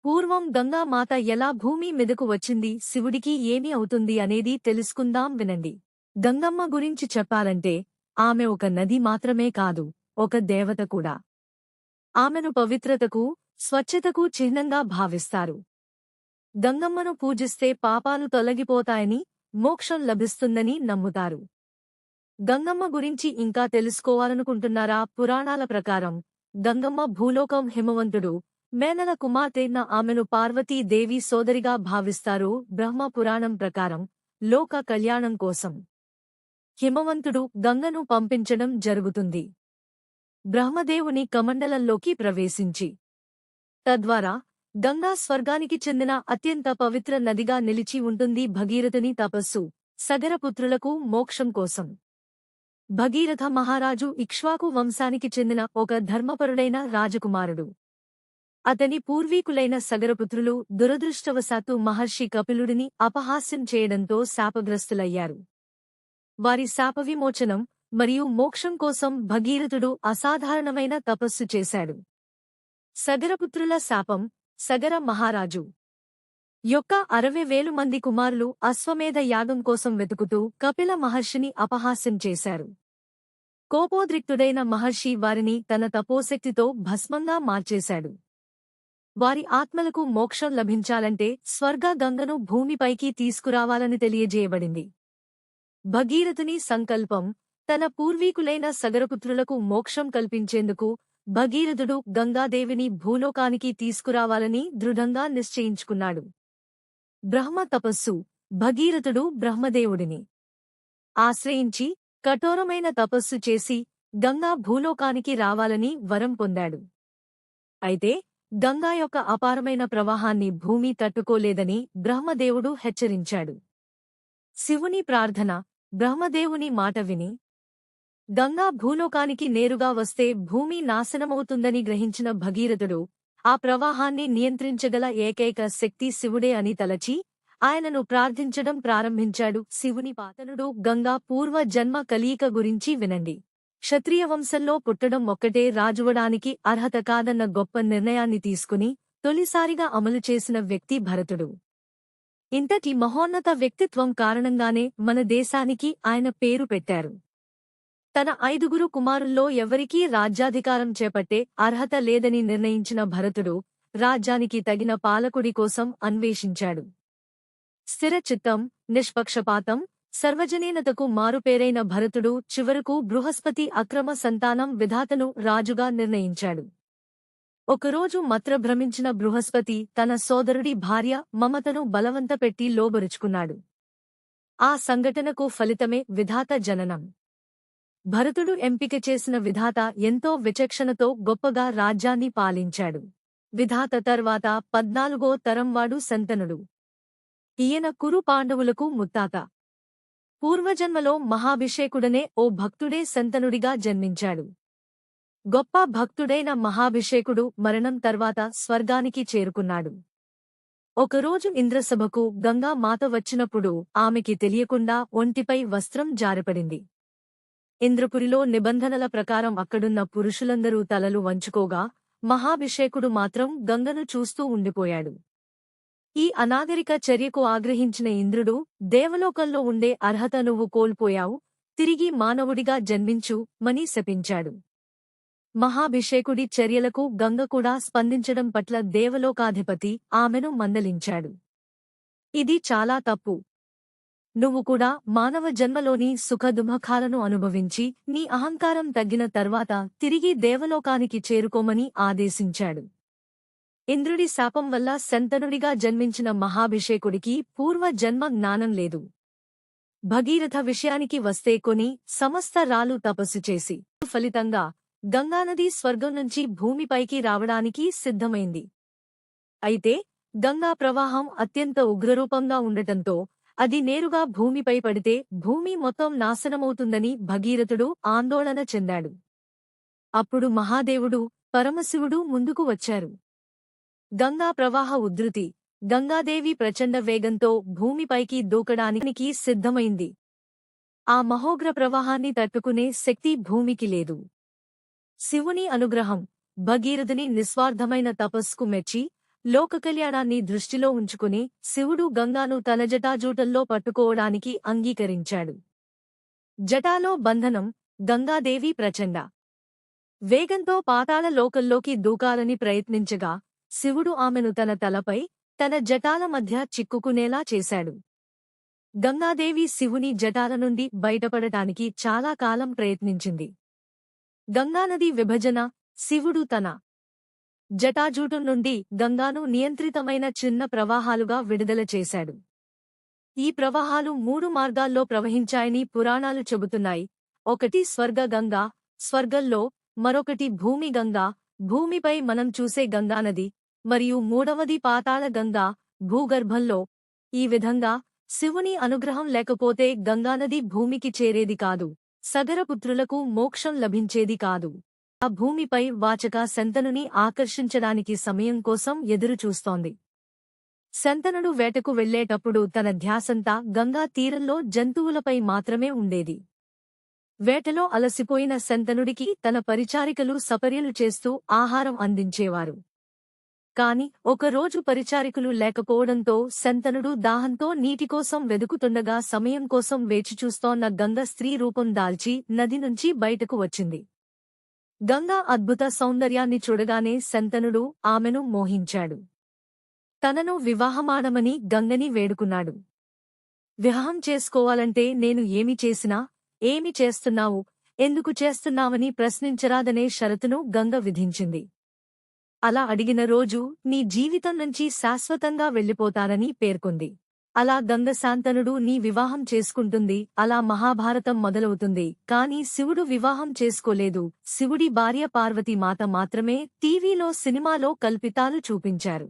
పూర్వం గంగా మాత ఎలా భూమి మీదకు వచ్చింది, శివుడికి ఏమి అవుతుంది అనేది తెలుసుకుందాం వినండి. గంగమ్మ గురించి చెప్పాలంటే ఆమె ఒక నది మాత్రమే కాదు, ఒక దేవత కూడా. ఆమెను పవిత్రతకు, స్వచ్ఛతకు చిహ్నంగా భావిస్తారు. గంగమ్మను పూజిస్తే పాపాలు తొలగిపోతాయని, మోక్షం లభిస్తుందని నమ్ముతారు. గంగమ్మ గురించి ఇంకా తెలుసుకోవాలనుకుంటున్నారా? పురాణాల ప్రకారం గంగమ్మ భూలోకం హిమవంతుడు మేనల కుమార్తెన ఆమెను పార్వతీదేవి సోదరిగా భావిస్తారు. బ్రహ్మ పురాణం ప్రకారం లోక కళ్యాణం కోసం హిమవంతుడు గంగను పంపించడం జరుగుతుంది. బ్రహ్మదేవుని కమండలంలోకి ప్రవేశించి తద్వారా గంగా స్వర్గానికి చెందిన అత్యంత పవిత్ర నదిగా నిలిచి ఉంటుంది. భగీరథుని తపస్సు సగరపుత్రులకు మోక్షం కోసం. భగీరథ మహారాజు ఇక్ష్వాకు వంశానికి చెందిన ఒక ధర్మపరుడైన రాజకుమారుడు. అతని పూర్వీకులైన సగరపుత్రులు దురదృష్టవశాత్తు మహర్షి కపిలుడిని అపహాస్యం చేయడంతో శాపగ్రస్తులయ్యారు. వారి శాపవిమోచనం మరియు మోక్షం కోసం భగీరథుడు అసాధారణమైన తపస్సు చేశాడు. సగరపుత్రుల శాపం. సగర మహారాజు యొక్క 60,000 మంది కుమారులు అశ్వమేధ యాగం కోసం వెతుకుతూ కపిల మహర్షిని అపహాస్యం చేశారు. కోపోద్రిక్తుడైన మహర్షి వారిని తన తపోశక్తితో భస్మంగా మార్చేశాడు. వారి ఆత్మలకు మోక్షం లభించాలంటే స్వర్గ గంగను భూమిపైకి తీసుకురావాలని తెలియజేయబడింది. భగీరథుని సంకల్పం. తన పూర్వీకులైన సగరపుత్రులకు మోక్షం కల్పించేందుకు భగీరథుడు గంగాదేవిని భూలోకానికి తీసుకురావాలని దృఢంగా నిశ్చయించుకున్నాడు. బ్రహ్మ తపస్సు. భగీరథుడు బ్రహ్మదేవుడిని ఆశ్రయించి కఠోరమైన తపస్సు చేసి గంగా భూలోకానికి రావాలని వరం పొందాడు. అయితే గంగా యొక్క అపారమైన ప్రవాహాన్ని భూమి తట్టుకోలేదని బ్రహ్మదేవుడు హెచ్చరించాడు. శివుని ప్రార్థన. బ్రహ్మదేవుని మాట విని గంగా భూలోకానికి నేరుగా వస్తే భూమి నాశనమవుతుందని గ్రహించిన భగీరథుడు ఆ ప్రవాహాన్ని నియంత్రించగల ఏకైక శక్తి శివుడే అని తలచి ఆయనను ప్రార్థించడం ప్రారంభించాడు. శివుని పాతనుడు గంగా పూర్వ జన్మ కలయిక గురించి వినండి. క్షత్రియ వంశంలో పుట్టడం ఒక్కటే రాజువడానికి అర్హత కాదన్న గొప్ప నిర్ణయాన్ని తీసుకుని తొలిసారిగా అమలు చేసిన వ్యక్తి భరతుడు. ఇంతటి మహోన్నత వ్యక్తిత్వం కారణంగానే మన దేశానికి ఆయన పేరు పెట్టారు. తన 5 కుమారుల్లో ఎవరికీ రాజ్యాధికారం చేపట్టే అర్హత లేదని నిర్ణయించిన భరతుడు రాజ్యానికి తగిన పాలకుడి కోసం అన్వేషించాడు. స్థిరచిత్తం, నిష్పక్షపాతం, సర్వజనీనతకు మారుపేరైన భరతుడు చివరకు బృహస్పతి అక్రమ సంతానం విధాతను రాజుగా నిర్ణయించాడు. ఒకరోజు మత్రభ్రమించిన బృహస్పతి తన సోదరుడి భార్య మమతను బలవంతపెట్టి లోబరుచుకున్నాడు. ఆ సంఘటనకు ఫలితమే విధాత జననం. భరతుడు ఎంపిక చేసిన విధాత ఎంతో విచక్షణతో గొప్పగా రాజ్యాన్ని పాలించాడు. విధాత తర్వాత 14వ తరంవాడు శంతనుడు. ఈయన కురు పాండవులకు ముత్తాత. పూర్వజన్మలో మహాభిషేకుడనే ఓ భక్తుడే శంతనుడిగా జన్మించాడు. గొప్ప భక్తుడైన మహాభిషేకుడు మరణం తర్వాత స్వర్గానికి చేరుకున్నాడు. ఒకరోజు ఇంద్రసభకు గంగా మాత వచ్చినప్పుడు ఆమెకి తెలియకుండా ఒంటిపై వస్త్రం జారిపడింది. ఇంద్రపురిలో నిబంధనల ప్రకారం అక్కడున్న పురుషులందరూ తలలు వంచుకోగా మహాభిషేకుడు మాత్రం గంగను చూస్తూ ఉండిపోయాడు. ఈ అనాగరిక చర్యకు ఆగ్రహించిన ఇంద్రుడు, దేవలోకంలో ఉండే అర్హత నువ్వు కోల్పోయావు, తిరిగి మానవుడిగా జన్మించు మని శపించాడు. మహాభిషేకుడి చర్యలకు గంగ కూడా స్పందించడం పట్ల దేవలోకాధిపతి ఆమెను మందలించాడు. ఇది చాలా తప్పు. నువ్వు కూడా మానవ జన్మలోని సుఖదుఃఖాలను అనుభవించి నీ అహంకారం తగ్గిన తర్వాత తిరిగి దేవలోకానికి చేరుకోమని ఆదేశించాడు. ఇంద్రుడి శాపం వల్ల శంతనుడిగా జన్మించిన మహాభిషేకుడికి పూర్వ జన్మ జ్ఞానం లేదు. భగీరథ విషయానికి వస్తే కొన్ని సంవత్సరాలు తపస్సు చేసి ఫలితంగా గంగానది స్వర్గం నుంచి భూమిపైకి రావడానికి సిద్ధమైంది. అయితే గంగా ప్రవాహం అత్యంత ఉగ్రరూపంగా ఉండటంతో అది నేరుగా భూమిపై పడితే భూమి మొత్తం నాశనమవుతుందని భగీరథుడు ఆందోళన చెందాడు. అప్పుడు మహాదేవుడు, పరమశివుడు ముందుకు వచ్చారు. గంగా ప్రవాహ ఉధృతి. గంగాదేవి ప్రచండ వేగంతో భూమిపైకి దూకడానికి సిద్ధమైంది. ఆ మహోగ్ర ప్రవాహాన్ని తట్టుకునే శక్తి భూమికి లేదు. శివుని అనుగ్రహం. భగీరథుని నిస్వార్థమైన తపస్సుకు మెచ్చి లోకకల్యాణాన్ని దృష్టిలో ఉంచుకుని శివుడు గంగాను తన జటాజూటంలో పట్టుకోవడానికి అంగీకరించాడు. జటాలో బంధనం. గంగాదేవి ప్రచండ వేగంతో పాతాళ లోకంలోకి దూకాలని ప్రయత్నించగా శివుడు ఆమెను తన తలపై తన జటాల మధ్య చిక్కుకునేలా చేశాడు. గంగాదేవి శివుని జటాల నుండి బయటపడటానికి చాలా కాలం ప్రయత్నించింది. గంగానది విభజన. శివుడు తన జటాజూటం నుండి గంగాను నియంత్రితమైన చిన్న ప్రవాహాలుగా విడుదల చేశాడు. ఈ ప్రవాహాలు 3 మార్గాల్లో ప్రవహించాయని పురాణాలు చెబుతున్నాయి. ఒకటి స్వర్గ గంగా, స్వర్గంలో; మరొకటి భూమి గంగా, భూమిపై మనం చూసే గంగానది; మరియు మూడవది పాతాళ గంగా, భూగర్భంలో. ఈ విధంగా శివుని అనుగ్రహం లేకపోతే గంగానది భూమికి చేరేది కాదు, సగరపుత్రులకు మోక్షం లభించేది కాదు. ఆ భూమిపై వాచక శంతనుని ఆకర్షించడానికి సమయం కోసం ఎదురుచూస్తోంది. శంతనుడు వేటకు వెళ్లేటప్పుడు తన ధ్యాసంతా గంగా తీరంలో జంతువులపై మాత్రమే ఉండేది. వేటలో అలసిపోయిన శంతనుడికి తన పరిచారికలు సపర్యలు చేస్తూ ఆహారం అందించేవారు. కాని ఒకరోజు పరిచారికులు లేకపోవడంతో శంతనుడు దాహంతో నీటికోసం వెదుకుతుండగా సమయం కోసం వేచిచూస్తోన్న గంగ స్త్రీ రూపం దాల్చి నది నుంచి బయటకు వచ్చింది. గంగా అద్భుత సౌందర్యాన్ని చూడగానే శంతనుడు ఆమెను మోహించాడు. తనను వివాహమాడమని గంగని వేడుకున్నాడు. వివాహం చేసుకోవాలంటే నేను ఏమి చేసినా, ఏమి చేస్తున్నావు, ఎందుకు చేస్తున్నావని ప్రశ్నించరాదనే షరతును గంగ విధించింది. అలా అడిగిన రోజు నీ జీవితం నుంచి శాశ్వతంగా వెళ్ళిపోతానని పేర్కొంది. అలా గంగ శాంతనుడు నీ వివాహం చేసుకుంటుంది. అలా మహాభారతం మొదలవుతుంది. కాని శివుడు వివాహం చేసుకోలేదు. శివుడి భార్య పార్వతీమాత మాత్రమే టీవీలో, సినిమాలో కల్పితాలు చూపించారు.